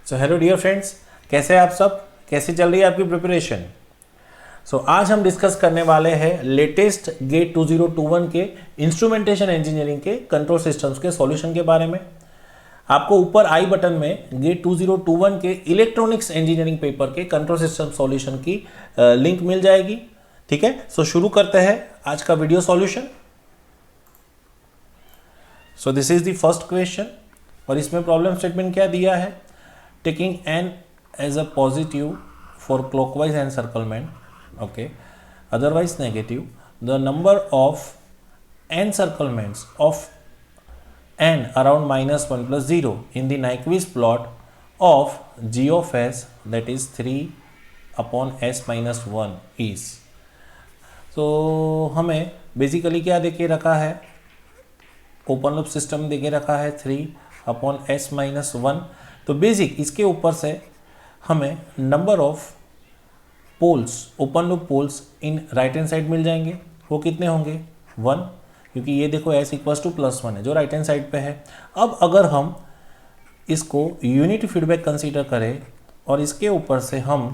So hello dear friends, कैसे हैं आप सब? कैसे चल रही है आपकी प्रिपरेशन? आज हम डिस्कस करने वाले हैं लेटेस्ट गेट 2021 के इंस्ट्रूमेंटेशन इंजीनियरिंग के कंट्रोल सिस्टम्स के सॉल्यूशन के बारे में। आपको ऊपर आई बटन में गेट 2021 के इलेक्ट्रॉनिक्स इंजीनियरिंग पेपर के कंट्रोल सिस्टम सॉल्यूशन की लिंक मिल जाएगी। ठीक है, शुरू करते हैं आज का video solution. This is the first question और इसमें प्रॉब्लम स्टेटमेंट क्या दिया है? Taking n as a positive for clockwise encirclement, okay, otherwise negative, the number of encirclements of n around -1 plus 0 in the Nyquist plot of g of s, that is 3 upon s minus 1 is। हमें basically क्या देके रखा है? Open loop system देके रखा है 3 upon s minus 1। तो basic इसके ऊपर से हमें number of poles, open loop poles in right hand side मिल जाएंगे। वो कितने होंगे? 1, क्योंकि ये देखो s इक्वल्स टू +1 है जो राइट हैंड साइड पे है। अब अगर हम इसको यूनिट फीडबैक कंसीडर करें और इसके ऊपर से हम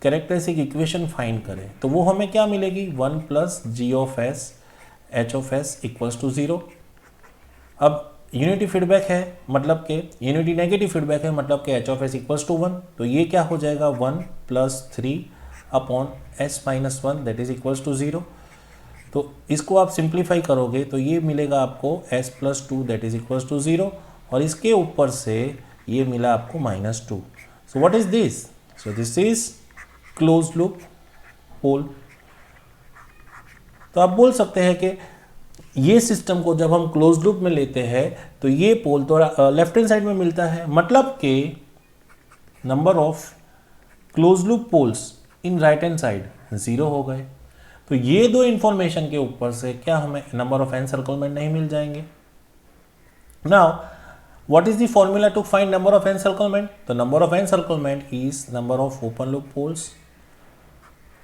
कैरेक्टरिस्टिक इक्वेशन फाइंड करें तो वो हमें क्या मिलेगी? 1 plus G of S H of S equals to 0। अब यूनिटी फीडबैक है मतलब के यूनिटी नेगेटिव फीडबैक है मतलब के H of S equals to 1। तो ये क्या हो जाएगा? 1 plus 3 upon S minus 1 that is equals to 0। तो इसको आप सिंप्लीफाई करोगे तो ये मिलेगा आपको s plus 2 that is equals to 0 और इसके ऊपर से ये मिला आपको -2। So what is this? So this is close loop pole. तो आप बोल सकते हैं कि ये सिस्टम को जब हम क्लोज लूप में लेते हैं तो ये पोल थोड़ा लेफ्ट हैंड साइड में मिलता है, मतलब कि number of close loop poles in right hand side 0 हो गए। तो ये दो इंफॉर्मेशन के ऊपर से क्या हमें नंबर ऑफ एनसर्कलमेंट नहीं मिल जाएंगे? Now what is the formula to find number of encirclement? तो number of encirclement is number of open loop poles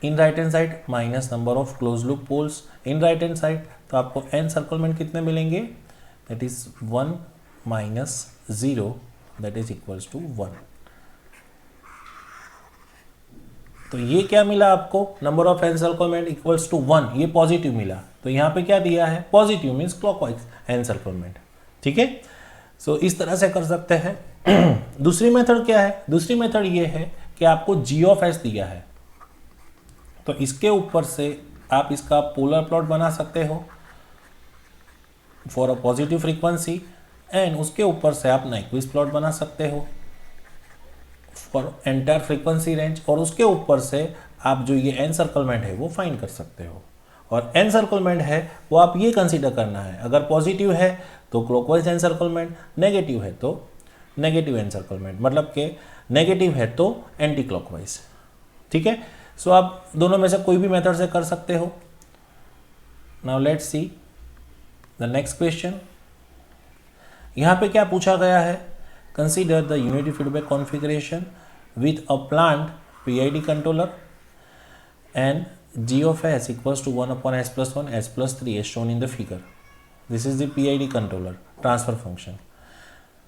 in right hand side minus number of close loop poles in right hand side. तो आपको encirclement कितने मिलेंगे? That is 1 minus 0 that is equals to 1। तो ये क्या मिला आपको? Number of encirclement equals to 1, ये पॉजिटिव मिला। तो यहाँ पे क्या दिया है? Positive means clockwise encirclement. ठीक है, इस तरह से कर सकते हैं। दूसरी मेथड क्या है? दूसरी मेथड ये है कि आपको जी ऑफ एस दिया है तो इसके ऊपर से आप इसका पोलर प्लॉट बना सकते हो for a positive frequency and उसके ऊपर से आप नाइक्विस्ट प्लॉट बना सकते हो फॉर एंटायर फ्रीक्वेंसी रेंज और उसके ऊपर से आप जो ये एनसर्कलमेंट है वो फाइंड कर सकते हो। और एनसर्कलमेंट है वो आप ये कंसीडर करना है, अगर पॉजिटिव है तो क्लॉकवाइज एनसर्कलमेंट, नेगेटिव है तो नेगेटिव एनसर्कलमेंट, मतलब कि नेगेटिव है तो एंटी क्लॉकवाइज। ठीक है, आप दोनों में से कोई भी मेथड से कर सकते हो। Now let's see the next question. यहाँ पे क्या पूछा गया है? Consider the unity feedback configuration with a plant PID controller and g of s equals to 1 upon s plus 1 s plus 3 as shown in the figure. This is the PID controller transfer function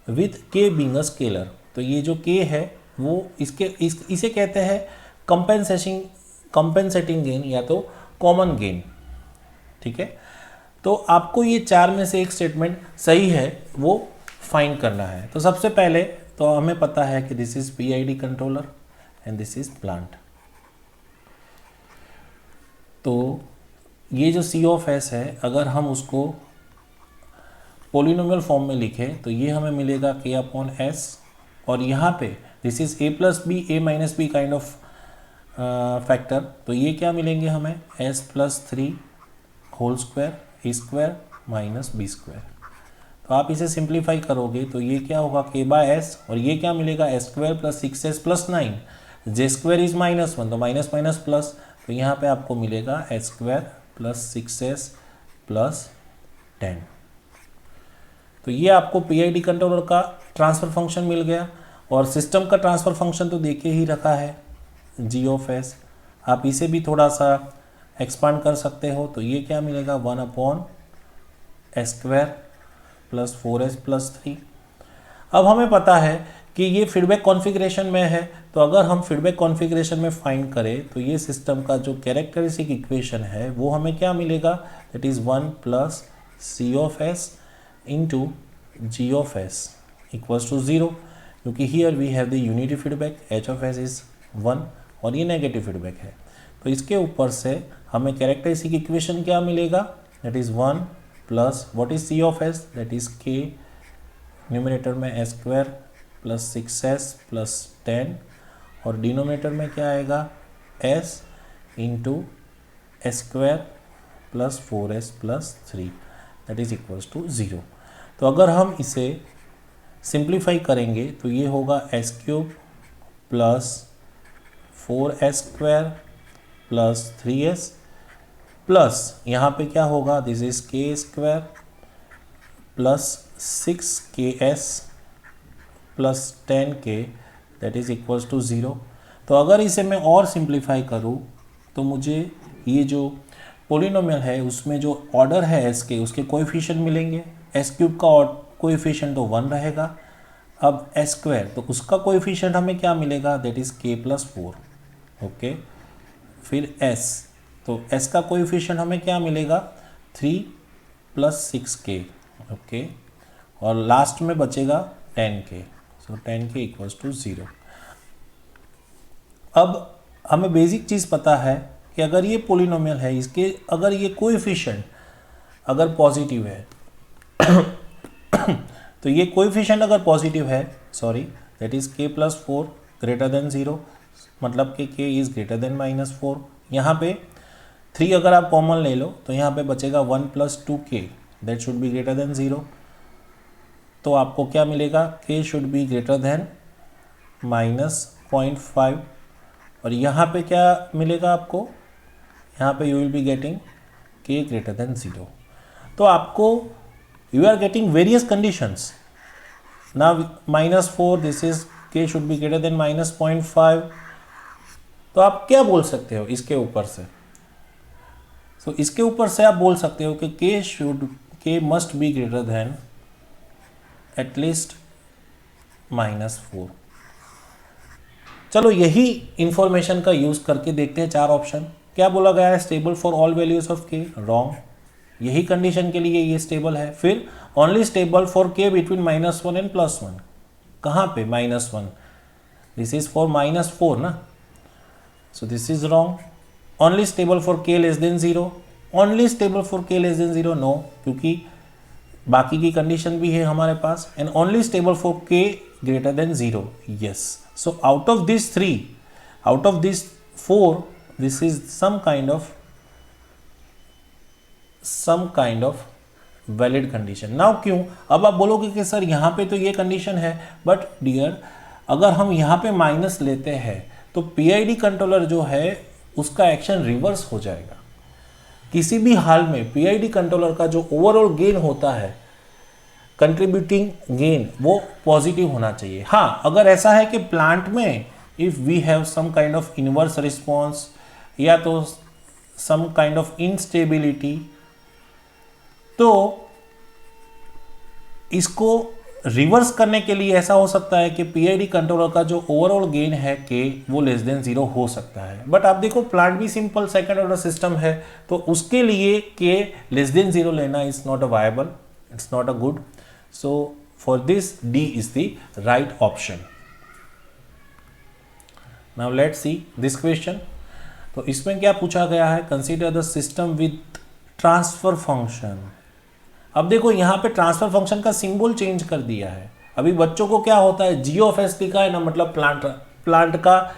with k being a scalar। तो ये जो k है वो इसे कहते हैं compensating gain या तो कॉमन गेन। ठीक है, तो आपको ये चार में से एक स्टेटमेंट सही है वो फाइंड करना है। तो सबसे पहले तो हमें पता है कि this is PID controller and this is plant. तो ये जो C ऑफ S है अगर हम उसको पोलिनोमियल फॉर्म में लिखें तो ये हमें मिलेगा K अपॉन S और यहाँ पे this is A plus B A minus B kind of factor. तो ये क्या मिलेंगे हमें? S plus 3 whole square A square minus B square. तो आप इसे सिंप्लीफाई करोगे तो ये क्या होगा? K बाय S और ये क्या मिलेगा? S square plus 6S plus 9, J square is -1 तो माइनस माइनस प्लस, तो यहाँ पे आपको मिलेगा S square plus 6S plus 10। तो ये आपको PID कंट्रोलर का ट्रांसफर फंक्शन मिल गया और सिस्टम का ट्रांसफर फंक्शन तो देखे ही रखा है G ऑफ S। आप इसे भी थोड़ा सा एक्सपांड कर सकते हो तो ये क्या मिलेगा? 1 upon S square plus 4S plus 3। अब हमें पता है कि ये फीडबैक कॉन्फ़िगरेशन में है, तो अगर हम फीडबैक कॉन्फ़िगरेशन में फाइंड करें तो ये सिस्टम का जो कैरेक्टरिस्टिक इक्वेशन है वो हमें क्या मिलेगा, that is 1 plus C of S into G of S equals to 0, क्योंकि here we have the unity feedback, H of S is 1 और ये नेगेटिव फीडबैक है। तो इसके ऊपर से हमें कैरेक्टरिस्टिक इक्वेशन क्या मिलेगा, that is 1 plus what is C of S, that is K, numerator में S square plus 6s plus 10 और डिनोमिनेटर में क्या आएगा, s into S square plus 4s plus 3 that is equals to 0। तो अगर हम इसे सिंप्लीफाई करेंगे तो ये होगा s cube plus 4s square plus 3s plus यहाँ पे क्या होगा, this is K square plus 6ks plus 10k that is equals to 0। तो अगर इसे मैं और सिंप्लीफाई करूँ तो मुझे ये जो पोलिनोमियल है उसमें जो ऑर्डर है s के, उसके कोएफिशिएंट मिलेंगे। s क्यूब का कोएफिशिएंट तो 1 रहेगा। अब s स्क्वायर तो उसका कोएफिशिएंट हमें क्या मिलेगा, that is k plus 4, okay. फिर s, तो s का कोएफिशिएंट हमें क्या मिलेगा, 3 प्लस 6k, ओके। और लास्ट में बचेगा 10k, so 10k equals to 0। अब हमें बेसिक चीज़ पता है कि अगर ये पोलिनोमियल है, इसके अगर ये कोएफिशिएंट अगर पॉजिटिव है तो ये कोएफिशिएंट अगर पॉजिटिव है, sorry, that is k plus 4 greater than 0, मतलब कि k इज़ ग्रेटर देन -4। यहाँ पे 3 अगर आप कॉमन ले लो तो यहाँ पे बचेगा 1 plus 2k, that should be greater than 0। तो आपको क्या मिलेगा, k should be greater than -0.5 और यहाँ पे क्या मिलेगा आपको, यहाँ पे you will be getting k greater than 0। तो आपको you are getting various conditions ना, -4, this is k should be greater than -0.5। तो आप क्या बोल सकते हो इसके ऊपर से, सो इसके ऊपर से आप बोल सकते हो कि k must be greater then at least -4। चलो यही इंफॉर्मेशन का यूज करके देखते हैं 4 ऑप्शन। क्या बोला गया है, stable for all values of k, wrong, यही कंडीशन के लिए ये स्टेबल है। फिर only stable for k between -1 and +1, कहाँ पे -1, दिस इज फॉर -4 ना, so this is wrong. Only stable for k less than 0, only stable for k less than 0, no, क्योंकि बाकी की कंडीशन भी है हमारे पास। And only stable for k greater than 0, yes. So out of this 3, out of this 4, this is some kind of valid condition. Now क्यों, अब आप बोलोगे कि सर यहाँ पे तो ये कंडीशन है, बट डियर अगर हम यहाँ पे माइनस लेते हैं तो पीआईडी कंट्रोलर जो है उसका एक्शन रिवर्स हो जाएगा। किसी भी हाल में पीआईडी कंट्रोलर का जो ओवरऑल गेन होता है, कंट्रीब्यूटिंग गेन, वो पॉजिटिव होना चाहिए। हाँ, अगर ऐसा है कि प्लांट में if we have some kind of inverse response या तो सम काइंड ऑफ इनस्टेबिलिटी, तो इसको रिवर्स करने के लिए ऐसा हो सकता है कि पीआईडी कंट्रोलर का जो ओवरऑल गेन है के वो लेस देन 0 हो सकता है। बट आप देखो प्लांट भी सिंपल सेकंड ऑर्डर सिस्टम है, तो उसके लिए के लेस देन 0 लेना is not a viable, it's not a good. So for this D is the right option. Now let's see this question. तो इसमें क्या पूछा गया है, consider the system with transfer function. अब देखो यहाँ पे ट्रांसफर फंक्शन का सिंबल चेंज कर दिया है। अभी बच्चों को क्या होता है, जी ऑफ एस लिखा है ना, मतलब प्लांट का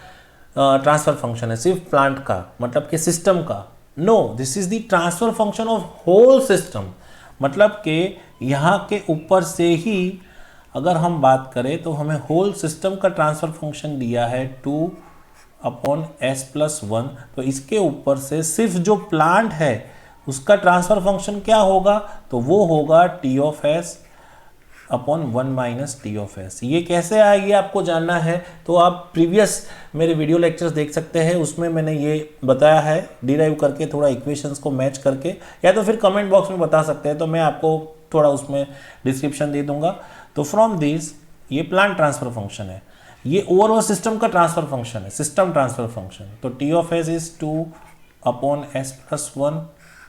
ट्रांसफर फंक्शन है, सिर्फ प्लांट का, मतलब कि सिस्टम का। No, this is the transfer function of whole system, मतलब कि यहाँ के ऊपर से ही अगर हम बात करें तो हमें होल सिस्टम का ट्रांसफर फंक्शन दिया है 2/s+1। तो इसके ऊपर से सिर्फ जो प्लांट है उसका ट्रांसफर फंक्शन क्या होगा, तो वो होगा T(1 - T)। ये कैसे आएगी आपको जानना है तो आप प्रीवियस मेरे वीडियो लेक्चर्स देख सकते हैं, उसमें मैंने ये बताया है डिराइव करके, थोड़ा इक्वेशंस को मैच करके, या तो फिर कमेंट बॉक्स में बता सकते हैं, तो मैं आपको थोड़ा उसमें डिस्क्रिप्शन दे दूंगा। तो फ्रॉम दिस ये प्लांट ट्रांसफर फंक्शन है, ये ओवरऑल सिस्टम का ट्रांसफर फंक्शन है, सिस्टम ट्रांसफर फंक्शन। तो T of S is 2/s+1,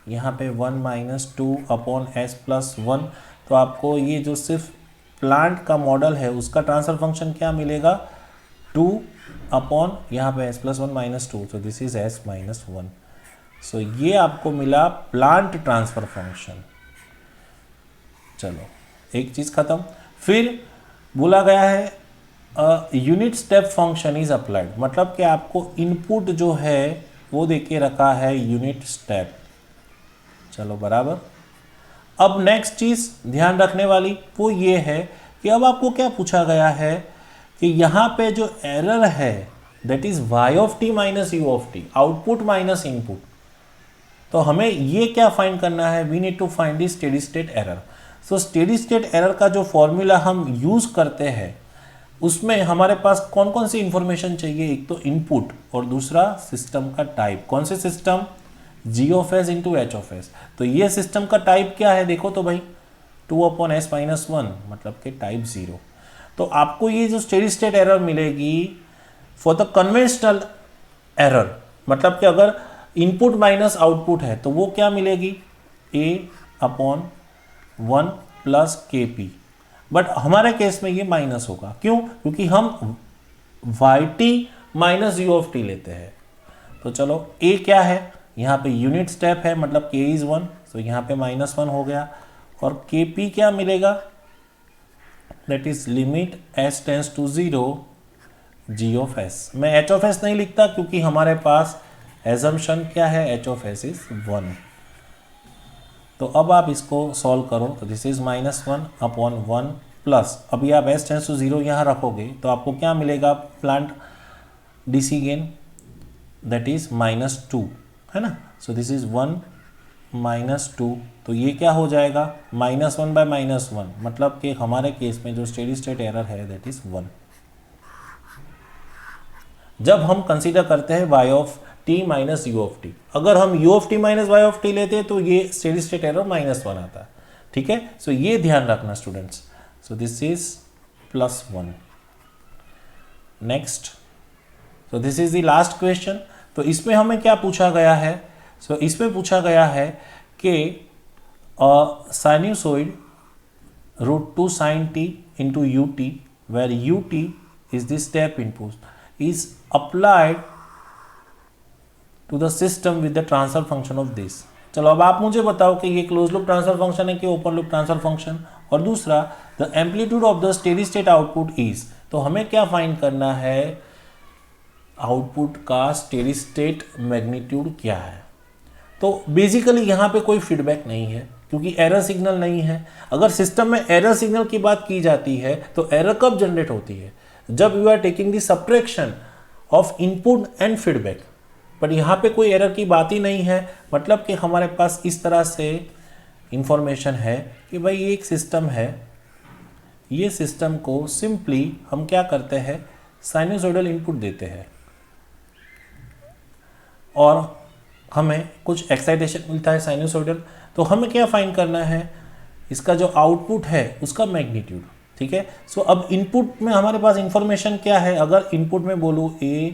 यहाँ पे 1 - 2/s+1। तो आपको ये जो सिर्फ प्लांट का मॉडल है उसका ट्रांसफर फंक्शन क्या मिलेगा, 2 यहाँ पे s+1 - 2, तो दिस इज s-1। सो ये आपको मिला प्लांट ट्रांसफर फंक्शन। चलो एक चीज खत्म। फिर बोला गया है unit step function is applied, मतलब कि आपको इनपुट जो है वो देके रखा है यूनिट स्टेप। चलो बराबर। अब नेक्स्ट चीज ध्यान रखने वाली वो ये है कि अब आपको क्या पूछा गया है कि यहाँ पे जो एरर है that is y(t - u)t, output minus input. तो हमें ये क्या फाइंड करना है, we need to find the steady state error. So steady state error का जो फॉर्मूला हम यूज करते हैं उसमें हमारे पास कौन कौन सी इंफॉर्मेशन चाहिए, एक तो इनपुट और दूसरा सिस्टम का टाइप। कौन से सिस्टम, g ऑफ s इंटू h ऑफ s। तो ये सिस्टम का टाइप क्या है, देखो तो भाई 2/s-1, मतलब कि टाइप 0। तो आपको ये जो स्टेडी स्टेट एरर मिलेगी फॉर द कन्वेंशनल एरर, मतलब कि अगर इनपुट माइनस आउटपुट है तो वो क्या मिलेगी, a/1 + kp। बट हमारे केस में ये माइनस होगा, क्यों, क्योंकि हम yt - u(t) लेते हैं। तो चलो a क्या है, यहाँ पे यूनिट स्टेप है, मतलब k इज 1, तो यहाँ पे -1 हो गया। और kp क्या मिलेगा, that is limit s tends to 0 g ऑफ s। मैं h ऑफ s नहीं लिखता क्योंकि हमारे पास एजम्पशन क्या है, h ऑफ s इज 1। तो अब आप इसको सॉल्व करो, तो दिस इज -1/1 प्लस, अभी आप s टेंड्स टू 0 यहाँ रखोगे तो आपको क्या मिलेगा, plant DC gain that is -2, है ना। सो दिस इज 1 - 2, तो ये क्या हो जाएगा, -1/-1, मतलब कि हमारे केस में जो स्टेडी स्टेट एरर है दैट इज 1। जब हम कंसीडर करते हैं y of t - u of t, अगर हम u of t - y of t लेते हैं तो ये स्टेडी स्टेट एरर -1 आता है, ठीक है। सो ये ध्यान रखना students. So this is +1। Next, so this is the last question. तो इसमें हमें क्या पूछा गया है, सो इसमें पूछा गया है कि sinusoid √2 sin t into ut, where ut is the step input, is applied to the system with the transfer function of this। चलो अब आप मुझे बताओ कि ये क्लोज लूप ट्रांसफर फंक्शन है कि ओपन लूप ट्रांसफर फंक्शन। और दूसरा, the amplitude of the steady state output is, तो हमें क्या फाइंड करना है, आउटपुट का स्टेडी स्टेट मैग्नीट्यूड क्या है। तो बेसिकली यहाँ पे कोई फीडबैक नहीं है क्योंकि एरर सिग्नल नहीं है। अगर सिस्टम में एरर सिग्नल की बात की जाती है तो एरर कब जनरेट होती है, जब you are taking the subtraction of input and feedback. But यहाँ पे कोई एरर की बात ही नहीं है, मतलब कि हमारे पास इस तरह से इंफॉर्मेशन है कि भाई ये एक सिस्टम है, ये सिस्टम को सिंपली हम क्या करते हैं, साइनसॉइडल इनपुट देते हैं और हमें कुछ एक्साइटेशन मिलता है साइनसॉइडल। तो हमें क्या फाइंड करना है, इसका जो आउटपुट है उसका मैग्नीट्यूड, ठीक है। सो अब इनपुट में हमारे पास इंफॉर्मेशन क्या है, अगर इनपुट में बोलूँ a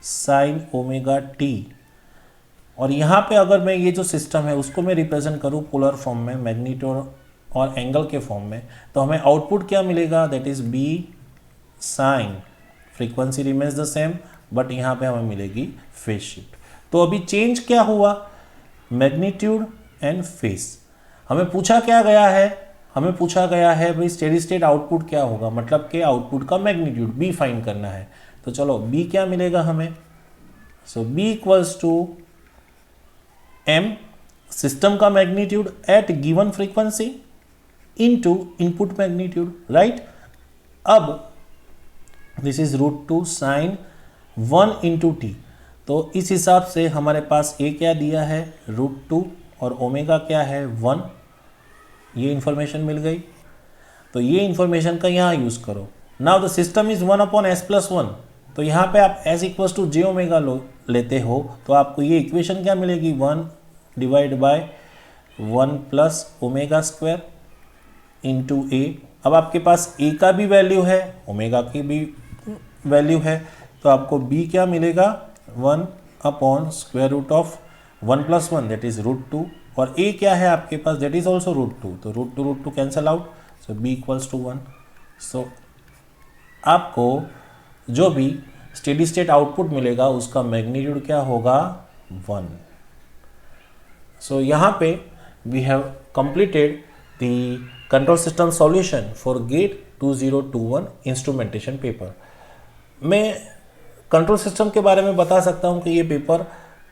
sin ω_t, और यहाँ पे अगर मैं ये जो सिस्टम है उसको मैं रिप्रेजेंट करूँ पोलर फॉर्म में, मैग्नीट्यूड और एंगल के फॉर्म में, तो हमें आउटपुट क्या मिलेगा, that is b sin, frequency remains the same, but यहाँ पे हमें मिलेगी फेज शिफ्ट। तो अभी चेंज क्या हुआ, मैग्नीट्यूड एंड फेज। हमें पूछा क्या गया है, हमें पूछा गया है भाई स्टेडी स्टेट आउटपुट क्या होगा, मतलब कि आउटपुट का मैग्नीट्यूड b फाइंड करना है। तो चलो b क्या मिलेगा हमें, so b equals to m system का magnitude at given frequency into input magnitude, right. अब this is √2 sin 1 into t, तो इस हिसाब से हमारे पास a क्या दिया है √2 और ओमेगा क्या है 1, ये इंफॉर्मेशन मिल गई। तो ये इंफॉर्मेशन का यहाँ यूज करो। Now the system is 1/s+1, तो यहाँ पे आप s equals to j omega लेते हो तो आपको ये इक्वेशन क्या मिलेगी, 1 / 1 + ω² इंटू a, अब आपके पास ए का भी वैल्यू है, ओमेगा की भी वैल्यू है, तो आपको बी क्या मिलेगा 1/√1 + 1 दैट इज √2, और ए क्या है आपके पास दैट इज ऑल्सो √2, तो √2 cancel out, so B equals to 1। सो आपको जो भी स्टेडी स्टेट आउटपुट मिलेगा उसका मैग्नीट्यूड क्या होगा 1। सो यहाँ पे we have completed the control system solution for GATE 2021 instrumentation paper. मैं कंट्रोल सिस्टम के बारे में बता सकता हूँ कि ये पेपर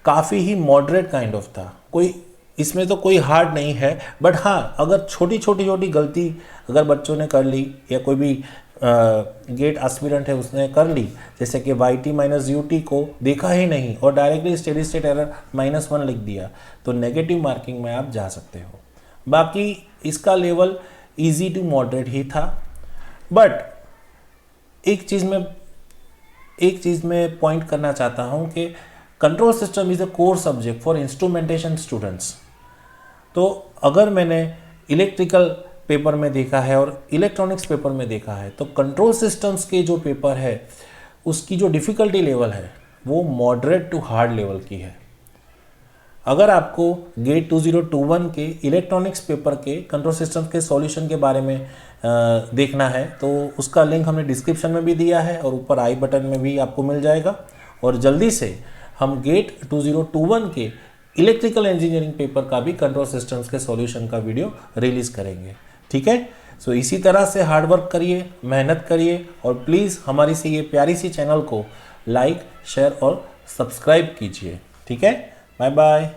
काफ़ी ही मॉडरेट काइंड ऑफ था, कोई इसमें तो कोई हार्ड नहीं है, बट हाँ अगर छोटी गलती अगर बच्चों ने कर ली या कोई भी गेट एस्पिरेंट है उसने कर ली, जैसे कि YT - UT को देखा ही नहीं और डायरेक्टली स्टेडी स्टेट एरर -1 लिख दिया, तो नेगेटिव मार्किंग में आप जा सकते हो। बाकी इसका लेवल इजी टू मॉडरेट ही था, बट एक चीज़ में पॉइंट करना चाहता हूँ कि control system is a core subject for instrumentation students. तो अगर मैंने इलेक्ट्रिकल पेपर में देखा है और इलेक्ट्रॉनिक्स पेपर में देखा है, तो कंट्रोल सिस्टम्स के जो पेपर है उसकी जो डिफ़िकल्टी लेवल है वो मॉडरेट टू हार्ड लेवल की है। अगर आपको गेट 2021 के इलेक्ट्रॉनिक्स पेपर के कंट्रोल सिस्टम के सॉल्यूशन के बारे में देखना है तो उसका लिंक हमने डिस्क्रिप्शन में भी दिया है और ऊपर आई बटन में भी आपको मिल जाएगा। और जल्दी से हम गेट 2021 के इलेक्ट्रिकल इंजीनियरिंग पेपर का भी कंट्रोल सिस्टम्स के सॉल्यूशन का वीडियो रिलीज करेंगे, ठीक है। सो इसी तरह से हार्ड वर्क करिए, मेहनत करिए और प्लीज़ हमारी सी ये प्यारी सी चैनल को लाइक, शेयर और सब्सक्राइब कीजिए, ठीक है। Bye bye.